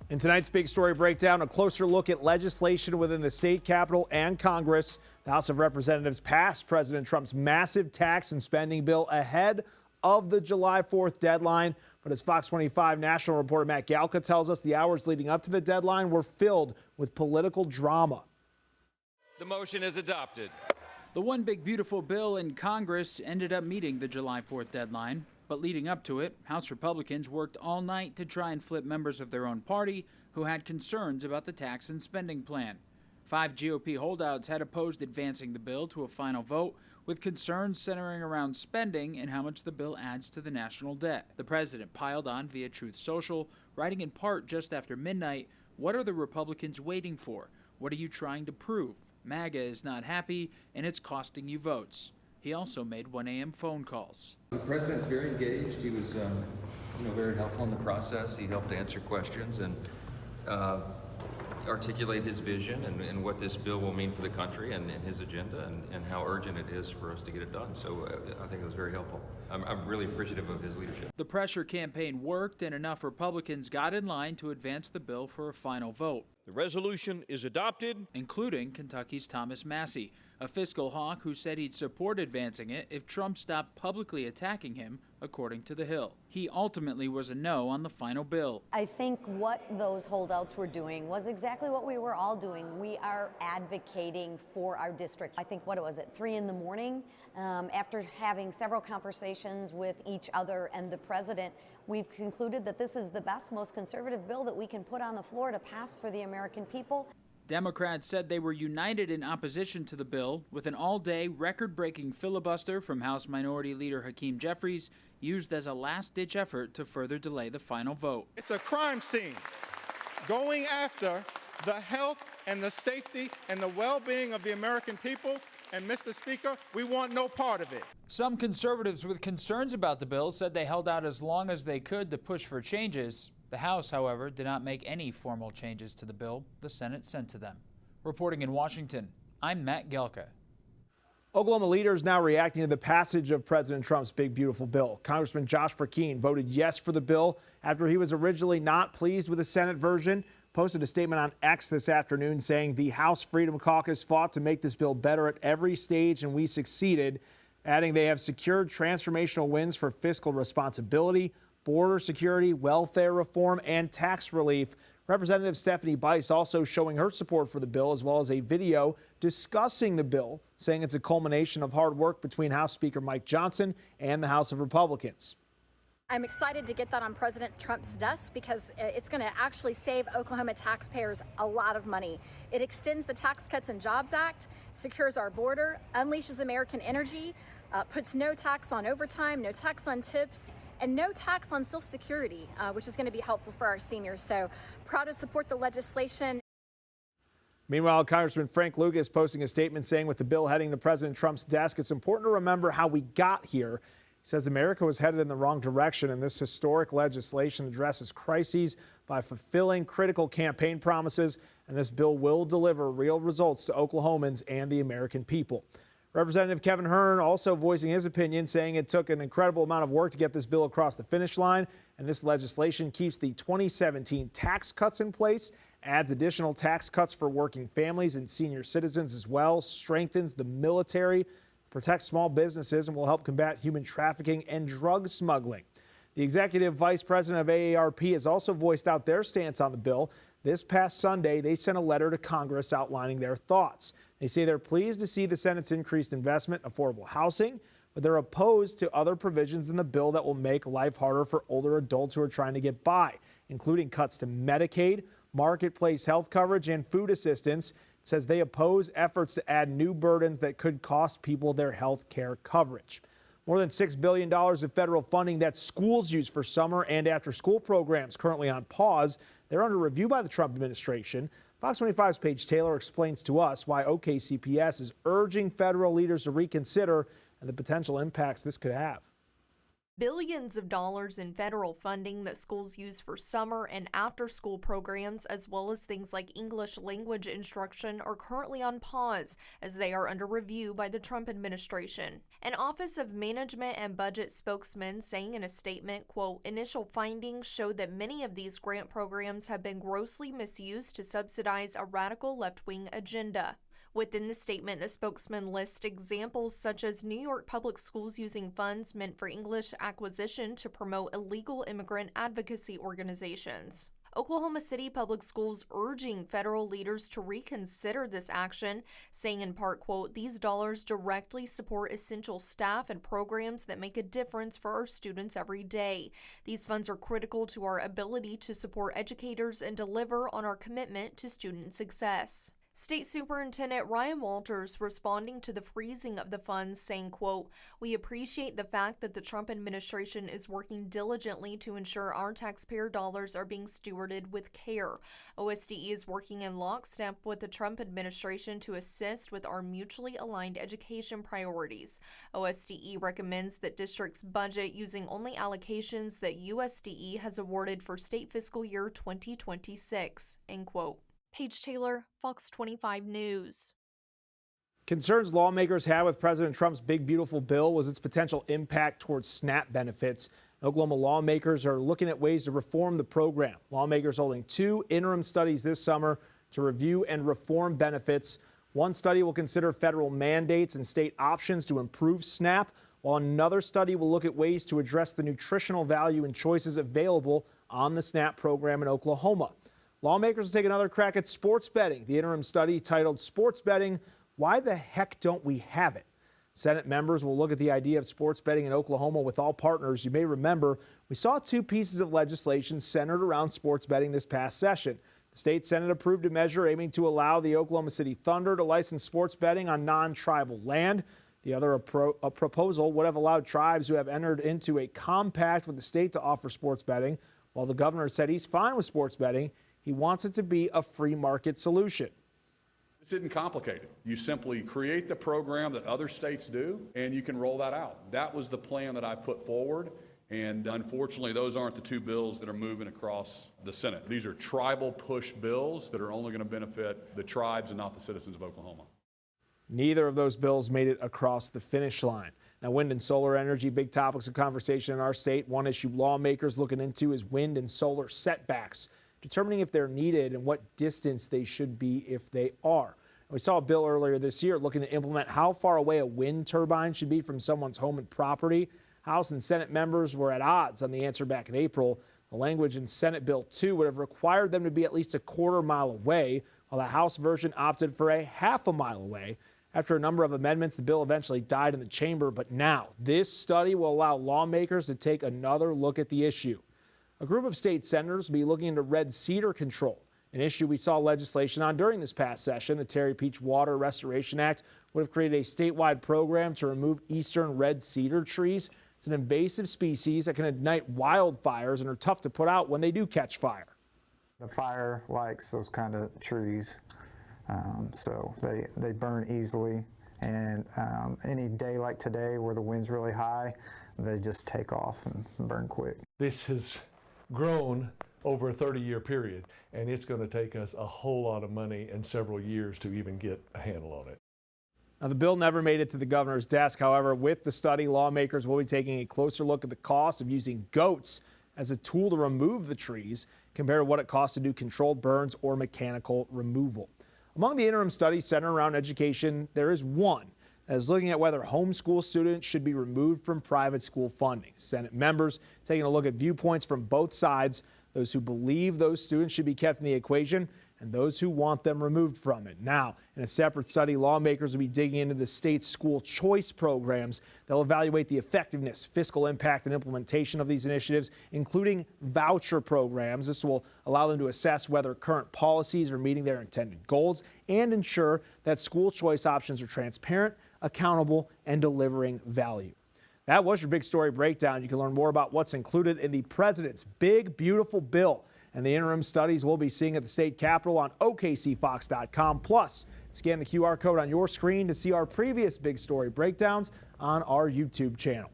In tonight's big story breakdown, a closer look at legislation within the state capitol and Congress. The House of Representatives passed President Trump's massive tax and spending bill ahead of the July 4th deadline. But as Fox 25 national reporter Matt Galka tells us, the hours leading up to the deadline were filled with political drama. The motion is adopted. The one big beautiful bill in Congress ended up meeting the July 4th deadline. But leading up to it, House Republicans worked all night to try and flip members of their own party who had concerns about the tax and spending plan. 5 GOP holdouts had opposed advancing the bill to a final vote, with concerns centering around spending and how much the bill adds to the national debt. The president piled on via Truth Social, writing in part just after midnight, "What are the Republicans waiting for? What are you trying to prove? MAGA is not happy, and it's costing you votes." He also made 1 a.m. phone calls. The president's very engaged. He was, very helpful in the process. He helped answer questions and articulate his vision and what this bill will mean for the country and his agenda and how urgent it is for us to get it done. So I think it was very helpful. I'm really appreciative of his leadership. The pressure campaign worked, and enough Republicans got in line to advance the bill for a final vote. The resolution is adopted, including Kentucky's Thomas Massie, a fiscal hawk who said he'd support advancing it if Trump stopped publicly attacking him, according to The Hill. He ultimately was a no on the final bill. I think what those holdouts were doing was exactly what we were all doing. We are advocating for our district. I think, 3 in the morning? After having several conversations with each other and the president, we've concluded that this is the best, most conservative bill that we can put on the floor to pass for the American people. Democrats said they were united in opposition to the bill, with an all-day, record-breaking filibuster from House Minority Leader Hakeem Jeffries used as a last-ditch effort to further delay the final vote. It's a crime scene going after the health and the safety and the well-being of the American people. And, Mr. Speaker, we want no part of it. Some conservatives with concerns about the bill said they held out as long as they could to push for changes. The House, however, did not make any formal changes to the bill the Senate sent to them. Reporting in Washington, I'm Matt Gelka. Oklahoma leaders now reacting to the passage of President Trump's big, beautiful bill. Congressman Josh Burkeen voted yes for the bill after he was originally not pleased with the Senate version. Posted a statement on X this afternoon saying the House Freedom Caucus fought to make this bill better at every stage and we succeeded, adding they have secured transformational wins for fiscal responsibility, border security, welfare reform, and tax relief. Representative Stephanie Bice also showing her support for the bill, as well as a video discussing the bill, saying it's a culmination of hard work between House Speaker Mike Johnson and the House of Republicans. I'm excited to get that on President Trump's desk because it's going to actually save Oklahoma taxpayers a lot of money. It extends the Tax Cuts and Jobs Act, secures our border, unleashes American energy, puts no tax on overtime, no tax on tips, and no tax on Social Security, which is going to be helpful for our seniors. So proud to support the legislation. Meanwhile, Congressman Frank Lucas posting a statement saying with the bill heading to President Trump's desk, it's important to remember how we got here. He says America was headed in the wrong direction, and this historic legislation addresses crises by fulfilling critical campaign promises, and this bill will deliver real results to Oklahomans and the American people. Representative Kevin Hern also voicing his opinion, saying it took an incredible amount of work to get this bill across the finish line, and this legislation keeps the 2017 tax cuts in place, adds additional tax cuts for working families and senior citizens as well, strengthens the military, protects small businesses, and will help combat human trafficking and drug smuggling. The executive vice president of AARP has also voiced out their stance on the bill. This past Sunday, they sent a letter to Congress outlining their thoughts. They say they're pleased to see the Senate's increased investment in affordable housing, but they're opposed to other provisions in the bill that will make life harder for older adults who are trying to get by, including cuts to Medicaid, marketplace health coverage, and food assistance. It says they oppose efforts to add new burdens that could cost people their health care coverage. More than $6 billion of federal funding that schools use for summer and after-school programs currently on pause. They're under review by the Trump administration. Fox 25's Paige Taylor explains to us why OKCPS is urging federal leaders to reconsider and the potential impacts this could have. Billions of dollars in federal funding that schools use for summer and after-school programs, as well as things like English language instruction, are currently on pause as they are under review by the Trump administration. An Office of Management and Budget spokesman saying in a statement, quote, "Initial findings show that many of these grant programs have been grossly misused to subsidize a radical left-wing agenda." Within the statement, the spokesman lists examples such as New York public schools using funds meant for English acquisition to promote illegal immigrant advocacy organizations. Oklahoma City Public Schools urging federal leaders to reconsider this action, saying in part, quote, "These dollars directly support essential staff and programs that make a difference for our students every day. These funds are critical to our ability to support educators and deliver on our commitment to student success." State Superintendent Ryan Walters responding to the freezing of the funds saying, quote, "We appreciate the fact that the Trump administration is working diligently to ensure our taxpayer dollars are being stewarded with care. OSDE is working in lockstep with the Trump administration to assist with our mutually aligned education priorities. OSDE recommends that districts budget using only allocations that USDE has awarded for state fiscal year 2026, end quote. Paige Taylor, Fox 25 News. Concerns lawmakers had with President Trump's big, beautiful bill was its potential impact towards SNAP benefits. Oklahoma lawmakers are looking at ways to reform the program. Lawmakers holding 2 interim studies this summer to review and reform benefits. One study will consider federal mandates and state options to improve SNAP, while another study will look at ways to address the nutritional value and choices available on the SNAP program in Oklahoma. Lawmakers will take another crack at sports betting. The interim study titled "Sports Betting, Why the Heck Don't We Have It?" Senate members will look at the idea of sports betting in Oklahoma with all partners. You may remember we saw 2 pieces of legislation centered around sports betting this past session. The state Senate approved a measure aiming to allow the Oklahoma City Thunder to license sports betting on non-tribal land. The other proposal would have allowed tribes who have entered into a compact with the state to offer sports betting. While the governor said he's fine with sports betting, he wants it to be a free market solution. This isn't complicated. You simply create the program that other states do, and you can roll that out. That was the plan that I put forward, and unfortunately, those aren't the 2 bills that are moving across the Senate. These are tribal push bills that are only going to benefit the tribes and not the citizens of Oklahoma. Neither of those bills made it across the finish line. Now, wind and solar energy, big topics of conversation in our state. One issue lawmakers looking into is wind and solar setbacks, determining if they're needed and what distance they should be if they are. We saw a bill earlier this year looking to implement how far away a wind turbine should be from someone's home and property. House and Senate members were at odds on the answer back in April. The language in Senate Bill 2 would have required them to be at least a quarter mile away, while the House version opted for a half a mile away. After a number of amendments, the bill eventually died in the chamber, but now this study will allow lawmakers to take another look at the issue. A group of state senators will be looking into red cedar control, an issue we saw legislation on during this past session. The Terry Peach Water Restoration Act would have created a statewide program to remove eastern red cedar trees. It's an invasive species that can ignite wildfires and are tough to put out when they do catch fire. The fire likes those kind of trees, so they burn easily. And any day like today where the wind's really high, they just take off and burn quick. This has grown over a 30-year period, and it's going to take us a whole lot of money and several years to even get a handle on it. Now, the bill never made it to the governor's desk. However, with the study, lawmakers will be taking a closer look at the cost of using goats as a tool to remove the trees compared to what it costs to do controlled burns or mechanical removal. Among the interim studies centered around education, there is one that is looking at whether homeschool students should be removed from private school funding. Senate members taking a look at viewpoints from both sides, those who believe those students should be kept in the equation and those who want them removed from it. Now, in a separate study, lawmakers will be digging into the state's school choice programs. They'll evaluate the effectiveness, fiscal impact, and implementation of these initiatives, including voucher programs. This will allow them to assess whether current policies are meeting their intended goals and ensure that school choice options are transparent, accountable, and delivering value. That was your big story breakdown. You can learn more about what's included in the president's big, beautiful bill and the interim studies we'll be seeing at the state capitol on OKCFox.com. Plus, scan the QR code on your screen to see our previous big story breakdowns on our YouTube channel.